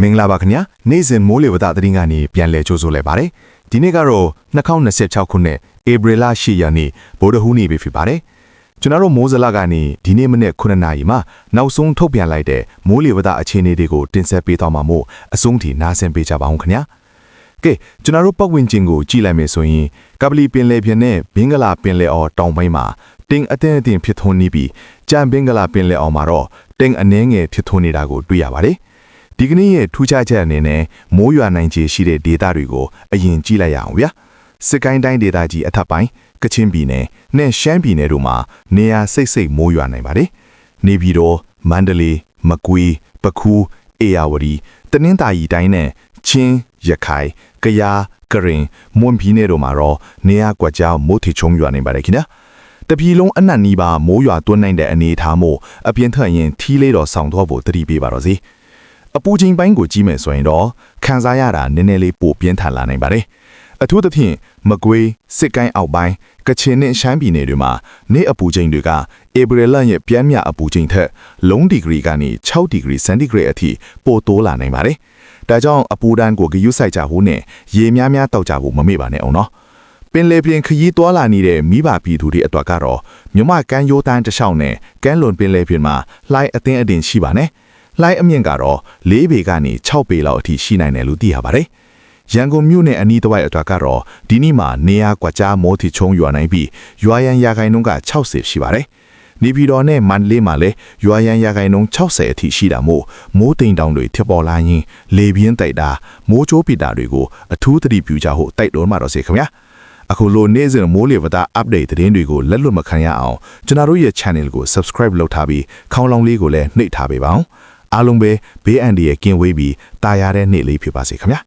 မင်္ဂလာပါခင်ဗျာနေ့စဉ်မိုးလေဝသသတင်းကနေပြန်လည်ကြိုဆိုလိုက်ပါတယ်ဒီနေ့ကတော့2026ခုနှစ်ဧပြီလ10ရက်နေ့ဗုဒ္ဓဟူးနေ့ပဲဖြစ်ပါတယ်ကျွန်တော်တို့မိုးစလကနေဒီနေ့မနေ့9နာရီမှာနောက်ဆုံးထုတ်ပြန်လိုက်တဲ့မိုးလေဝသအခြေအနေတွေကိုတင်ဆက်ပေးသွားမှာမို့အဆုံးထိနားဆင်ပေးကြပါဦးခင်ဗျာကဲကျွန်တော်တို့ပတ်ဝန်းကျင်ကိုကြည့်လိုက်မယ်ဆိုရင်ကပလီပင်လယ်ပြင်နဲ့ဘင်္ဂလားပင်လယ်အော်တောင်ပိုင်းမှာတင်းအတင်းအတင်းဖြစ်ထွန်းနေပြီးကြံဘင်္ဂလားပင်လယ်အော်မှာတော့တင်းအနှဲငယ်ဖြစ်ထွန်းနေတာကိုတွေ့ရပါတယ်ဒီကနေ့ရဲ့ထူးခြားချက်အနေနဲ့မိုးရွာနိုင်ခြေရှိတဲ့ဒေသတွေကိုအရင်ကြည့်လိုက်ရအောင်ဗျာစစ်ကိုင်းတိုင်းဒေသကြီးအထက်ပိုင်းကချင်ပြည်နယ်နဲ့ရှမ်းပြည်နယ်တို့မှာနေရာစိတ်စိတ်မိုးရွာနိုင်ပါတယ်နေပြည်တော်မန္တလေးမကွေးပခုးအေရဝတီတနင်္သာရီတိုင်းနဲ့ချင်းရခိုင်ကယားကရင်မွန်ပြည်နယ်တို့မှာတော့နေရာကွက်ကြောင်မိုးထချုံရွာနိုင်ပါတယ်ခင်ဗျာတပြည်လုံးအနက်နီးပါးမိုးရွာသွန်းနိုင်တဲ့အနေအထားမို့အပြင်းထန်ရင်ထီးလေးတော်ဆောင်သွားဖို့တတိပေးပါတော့စီအပူချိန်ပိုင်းကိုကြည့်မယ်ဆိုရင်တော့ခံစားရတာနည်းနည်းလေးပိုပြင်းထန်လာနိုင်ပါတယ်အထူးသဖြင့်မကွေးစစ်ကိုင်းအောက်ပိုင်းကချင်နဲ့ရှမ်းပြည်နယ်တွေမှာနေ့အပူချိန်တွေကဧပြီလရဲ့ပြင်းမြအပူချိန်ထက်လုံးဒီဂရီကနေ6ဒီဂရီစင်တီဂရိတ်အထိပိုတိုးလာနိုင်ပါတယ်ဒါကြောင့်အပူဒဏ်ကိုဂရုစိုက်ကြဖို့နဲ့ရေများများတောက်ကြဖို့မမေ့ပါနဲ့အောင်နော်ပင်လေပြင်ခရီးသွားလာနေတဲ့မိဘပြည်သူတွေအတွက်ကတော့မြမကမ်းရိုးတန်းတစ်လျှောက်နဲ့ကမ်းလွန်ပင်လေပြင်မှာလှိုင်းအသင်းအတင်ရှိပါနဲ့လိုင်းအမြင့်ကတော့4ပေကနေ6ပေလောက်အထိရှိနိုင်တယ်လို့သိရပါတယ်။ရန်ကုန်မြို့နယ်အနီးတစ်ဝိုက်အတွက်ကတော့ဒီနေ့မှာနေရာကွက်ကြားမိုးထချုံရွာနိုင်ပြီးရွာရန်ရာခိုင်နှုန်းက60ရှိပါတယ်။နေပြည်တော်နဲ့မန္တလေးမှာလည်းရွာရန်ရာခိုင်နှုန်း60အထိရှိတာမို့မိုးတိမ်တောင်တွေထပ်ပေါ်လာရင်လေပြင်းတိုက်တာမိုးချိုးပစ်တာတွေကိုအထူးသတိပြုကြဖို့တိုက်တွန်းမှာတော့စေခင်ဗျာ။အခုလိုနေ့စဉ်မိုးလေဝသ update သတင်းတွေကိုလက်လွတ်မခံရအောင်ကျွန်တော်တို့ရဲ့ channel ကို subscribe လုပ်ထားပြီးခေါင်းလောင်းလေးကိုလည်းနှိပ်ထားပေးပါဦး။အားလုံးပဲဘေးအန္တရာယ်ကင်းဝေးပြီးတာယာတဲ့နေ့လေးဖြစ်ပါစေခင်ဗျာ